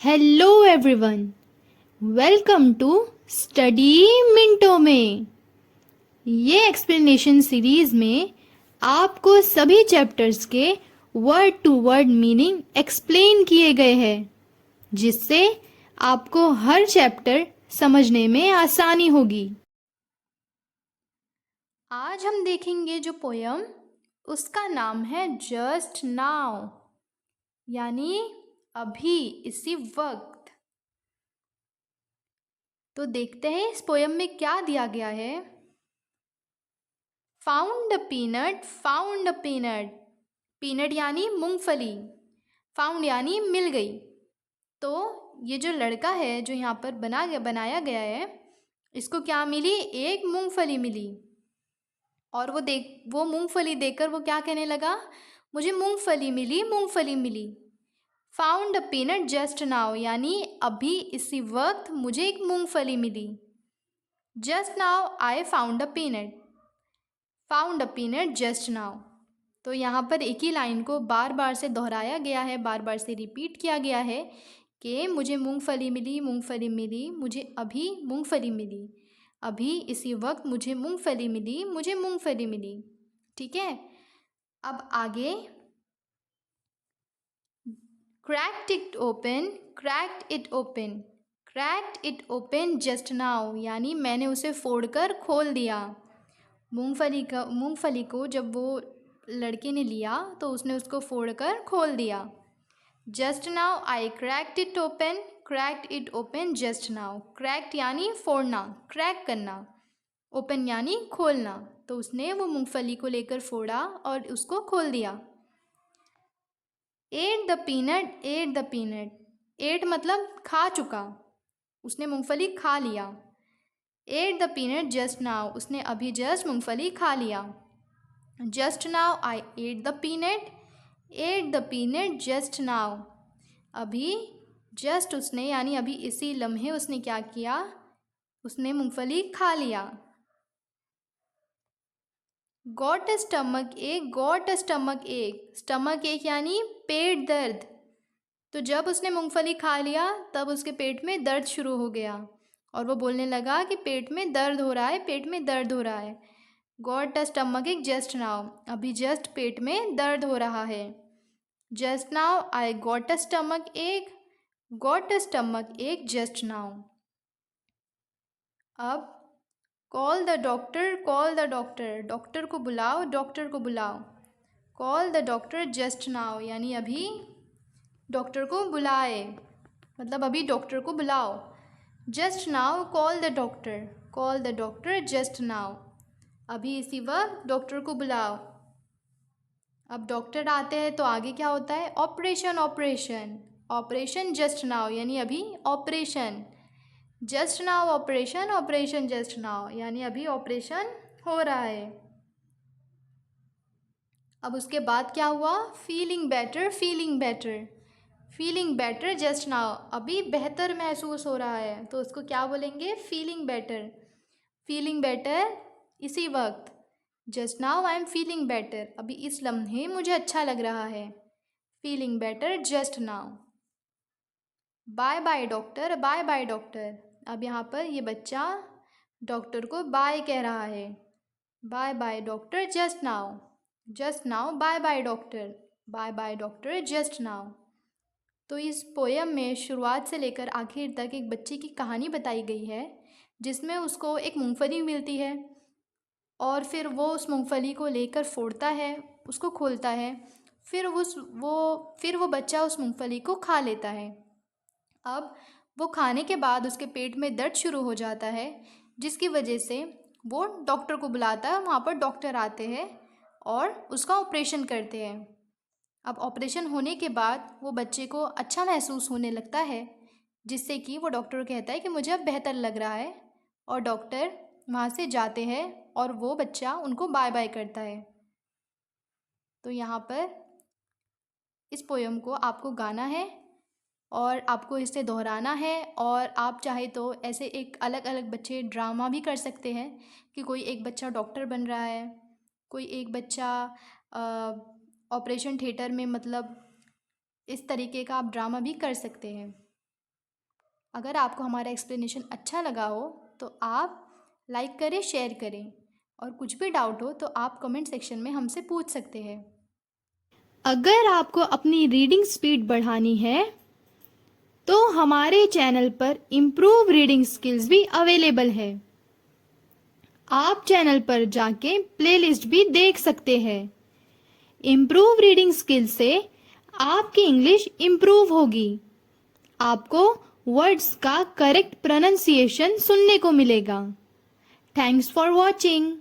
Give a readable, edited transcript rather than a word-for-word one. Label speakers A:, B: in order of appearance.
A: Hello everyone, welcome to study मिनटों में। ये एक्सप्लेनेशन सीरीज में आपको सभी चैप्टर्स के word to word meaning explain किए गए हैं, जिससे आपको हर चैप्टर समझने में आसानी होगी। आज हम देखेंगे जो पोयम, उसका नाम है जस्ट नाउ, यानी अभी, इसी वक्त। तो देखते हैं इस पोयम में क्या दिया गया है। Found a peanut, found a peanut. Peanut यानी मूंगफली, फाउंड यानी मिल गई। तो ये जो लड़का है जो यहाँ पर बनाया गया है, इसको क्या मिली? एक मूंगफली मिली। और वो मूंगफली देखकर वो क्या कहने लगा? मुझे मूंगफली मिली, मूंगफली मिली। Found a peanut just now, यानी अभी इसी वक्त मुझे एक मूंगफली मिली। Just now I found a peanut, found a peanut just now. तो यहाँ पर एक ही लाइन को बार बार से दोहराया गया है, बार बार से रिपीट किया गया है कि मुझे मूंगफली मिली, मूंगफली मिली, मुझे अभी मूंगफली मिली, अभी इसी वक्त मुझे मूंगफली मिली, मुझे मूंगफली मिली। ठीक है, अब आगे। Cracked it open, cracked it open, cracked it open just now, यानी मैंने उसे फोड़कर खोल दिया। मूंगफली को जब वो लड़के ने लिया तो उसने उसको फोड़कर खोल दिया। Just now I cracked it open, cracked it open just now. Cracked यानी फोड़ना, क्रैक करना। ओपन यानी खोलना। तो उसने वो मूंगफली को लेकर फोड़ा और उसको खोल दिया। Ate the peanut, ate the peanut. Ate मतलब खा चुका, उसने मूंगफली खा लिया। Ate the peanut just now, उसने अभी जस्ट मूंगफली खा लिया। Just now I ate the peanut, ate the peanut just now. अभी जस्ट उसने यानी अभी इसी लम्हे उसने क्या किया? उसने मूंगफली खा लिया। गॉट अ स्टमक एक, गॉट अ स्टमक एक। स्टमक एक यानी पेट दर्द। तो जब उसने मूंगफली खा लिया तब उसके पेट में दर्द शुरू हो गया और वो बोलने लगा कि पेट में दर्द हो रहा है, पेट में दर्द हो रहा है। गॉट अ स्टमक एक जस्ट नाउ, अभी जस्ट पेट में दर्द हो रहा है। Just now I got a stomach एक, गॉट अ स्टमक एक जस्ट नाउ। अब call the doctor, call the doctor. Doctor को बुलाओ, डॉक्टर को बुलाओ। Call the doctor just now, यानी अभी डॉक्टर को बुलाए, मतलब अभी डॉक्टर को बुलाओ। Just now call the doctor, call the doctor just now. अभी इसी वक्त डॉक्टर को बुलाओ। अब डॉक्टर आते हैं तो आगे क्या होता है? Operation, operation. Operation just now, यानी अभी operation. Just now operation, operation just now, यानी अभी ऑपरेशन हो रहा है। अब उसके बाद क्या हुआ? Feeling better, feeling better. Feeling better just now, अभी बेहतर महसूस हो रहा है, तो उसको क्या बोलेंगे? Feeling better. फीलिंग बेटर इसी वक्त। Just now I am feeling better, अभी इस लम्हे मुझे अच्छा लग रहा है। Feeling better just now. Bye bye doctor, bye bye doctor. अब यहाँ पर ये बच्चा डॉक्टर को बाय कह रहा है। Bye bye doctor just now, just now bye bye doctor, bye bye doctor just now. तो इस पोयम में शुरुआत से लेकर आखिर तक एक बच्चे की कहानी बताई गई है, जिसमें उसको एक मूंगफली मिलती है और फिर वो उस मूंगफली को लेकर फोड़ता है, उसको खोलता है, फिर वो बच्चा उस मूंगफली को खा लेता है। अब वो खाने के बाद उसके पेट में दर्द शुरू हो जाता है, जिसकी वजह से वो डॉक्टर को बुलाता है। वहाँ पर डॉक्टर आते हैं और उसका ऑपरेशन करते हैं। अब ऑपरेशन होने के बाद वो बच्चे को अच्छा महसूस होने लगता है, जिससे कि वो डॉक्टर को कहता है कि मुझे अब बेहतर लग रहा है, और डॉक्टर वहाँ से जाते हैं और वो बच्चा उनको बाय बाय करता है। तो यहाँ पर इस पोयम को आपको गाना है और आपको इसे दोहराना है, और आप चाहे तो ऐसे एक अलग अलग बच्चे ड्रामा भी कर सकते हैं कि कोई एक बच्चा डॉक्टर बन रहा है, कोई एक बच्चा ऑपरेशन थिएटर में, मतलब इस तरीके का आप ड्रामा भी कर सकते हैं। अगर आपको हमारा एक्सप्लेनेशन अच्छा लगा हो तो आप लाइक करें, शेयर करें, और कुछ भी डाउट हो तो आप कमेंट सेक्शन में हमसे पूछ सकते हैं। अगर आपको अपनी रीडिंग स्पीड बढ़ानी है तो हमारे चैनल पर इम्प्रूव रीडिंग स्किल्स भी अवेलेबल है। आप चैनल पर जाके प्लेलिस्ट भी देख सकते हैं। इम्प्रूव रीडिंग स्किल से आपकी इंग्लिश इम्प्रूव होगी। आपको वर्ड्स का करेक्ट प्रोनाउंसिएशन सुनने को मिलेगा। Thanks for watching.